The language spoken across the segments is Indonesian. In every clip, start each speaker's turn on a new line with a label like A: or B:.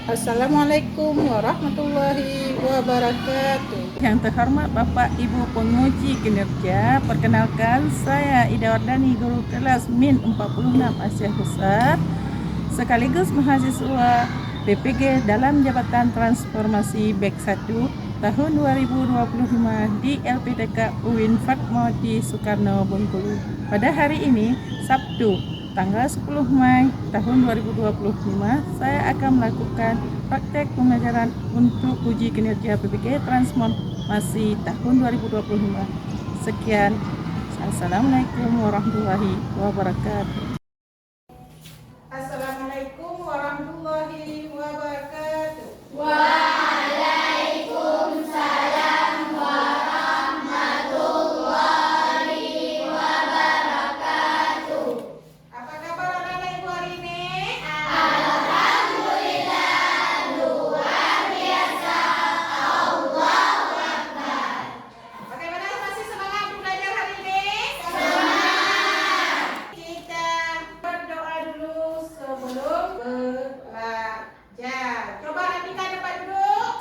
A: Assalamualaikum warahmatullahi wabarakatuh.
B: Yang terhormat Bapak Ibu penguji kinerja, perkenalkan saya Ida Wardani, guru kelas Min 46 Asia Besar, sekaligus mahasiswa PPG dalam Jabatan Transformasi BEK 1 tahun 2025 di LPTK UIN Fatma di Soekarno Bengkulu. Pada hari ini, Sabtu, tanggal 10 Mei tahun 2025, saya akan melakukan praktek pembelajaran untuk uji kinerja PPG Transformasi tahun 2025. Sekian. Assalamualaikum warahmatullahi wabarakatuh.
A: Assalamualaikum warahmatullahi wabarakatuh.
C: Waalaikumsalam warahmatullahi wabarakatuh.
A: Apa kabar anak-anak ibu hari ini?
C: Alhamdulillah, luar biasa. Allahu Akbar.
A: Bagaimana, masih semangat belajar hari ini?
C: Semangat.
A: Kita berdoa dulu sebelum belajar. Coba Andika dapat duduk.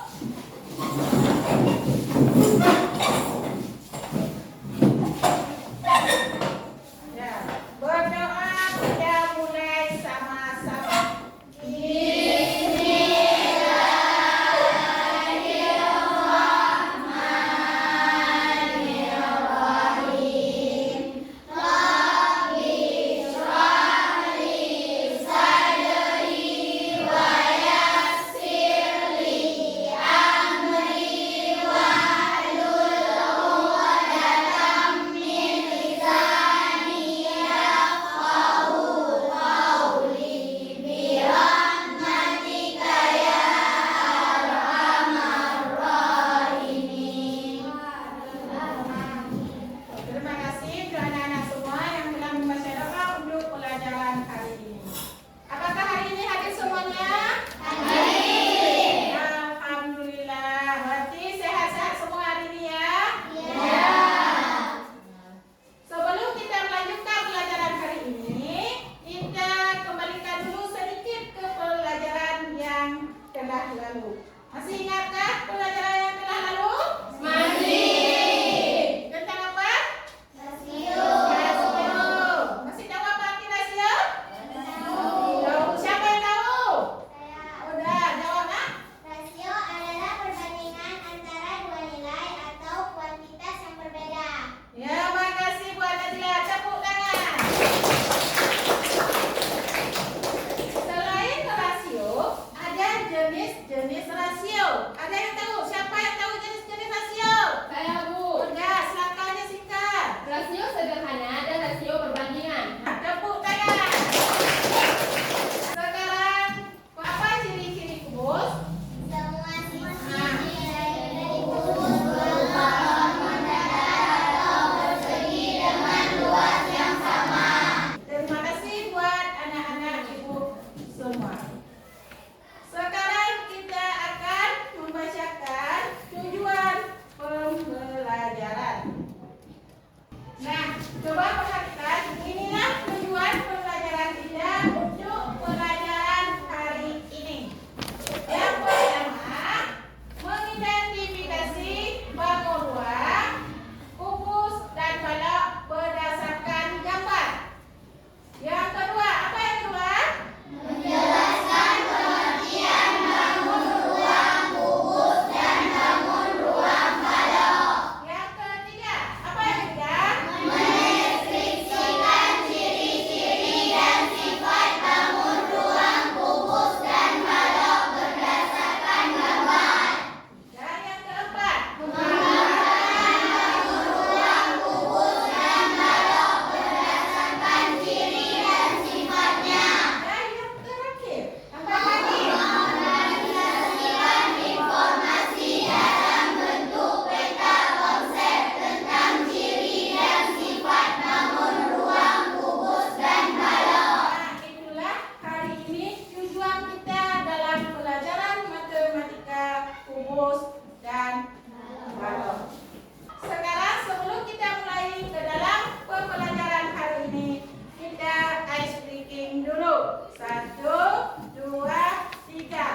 A: Ya, berdoa kita mulai sama-sama. Terima kasih untuk anak-anak semua yang telah membaca doa untuk pelajaran hari ini. Apakah hari ini hadir semuanya? Hadir. Alhamdulillah. Berarti sehat-sehat semua hari ini ya?
C: Ya.
A: Sebelum kita melanjutkan pelajaran hari ini, kita kembalikan dulu sedikit ke pelajaran yang telah lalu. Masih ingatkah pelajaran yang telah lalu?
C: Masih.
A: Tentang apa?
C: Rasio.
A: Rasio. Masih tahu apa arti rasio? Tahu. Siapa yang tahu? Udah, jawab nak.
C: Rasio adalah perbandingan antara dua nilai atau kuantitas yang berbeda.
A: Ya, makasih buat Najla. Tepuk tangan. Selain rasio, ada jenis-jenis rasio. Ada yang tahu? Siapa yang tahu jenis-jenis rasio?
D: Saya Bu.
A: Udah, silakan singkat.
D: Rasio sederhana dan rasio perbandingan.
A: Tepuk tangan. Sekarang, apa ciri-ciri kubus?
C: Semua sisi nilai dari kubus berupa mendatar atau bersegi dengan luas yang sama.
A: Terima kasih buat anak-anak ibu semua. Sekarang kita akan membacakan tujuan pembelajaran. Nah, coba perhatikan, inilah tujuan pembelajaran kita untuk pelajaran hari ini. Yang pertama, mengidentifikasi bangun ruang, kubus, dan balok berdasarkan gambar. Yang kedua, apa yang kedua?
C: Menjelaskan pengertian bangun ruang kubus dan bangun ruang balok.
A: Yang ketiga, apa yang ketiga?
C: Mendeskripsikan ciri-ciri dan sifat bangun ruang kubus dan balok berdasarkan gambar.
A: Dan yang keempat,
C: Menggambarkan bangun ruang kubus dan balok berdasarkan ciri dan sifatnya.
A: dan yang terakhir, apa lagi?
C: Mengorganisasikan informasi dalam bentuk peta konsep tentang ciri dan sifat bangun ruang kubus dan balok.
A: Nah, itulah hari ini tujuan kita dalam pelajaran matematika kubus dan balok. Sekarang sebelum kita mulai ke dalam pembelajaran hari ini, kita ice breaking dulu. 1, 2, 3.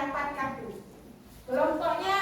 A: dapat kartu. Kelompoknya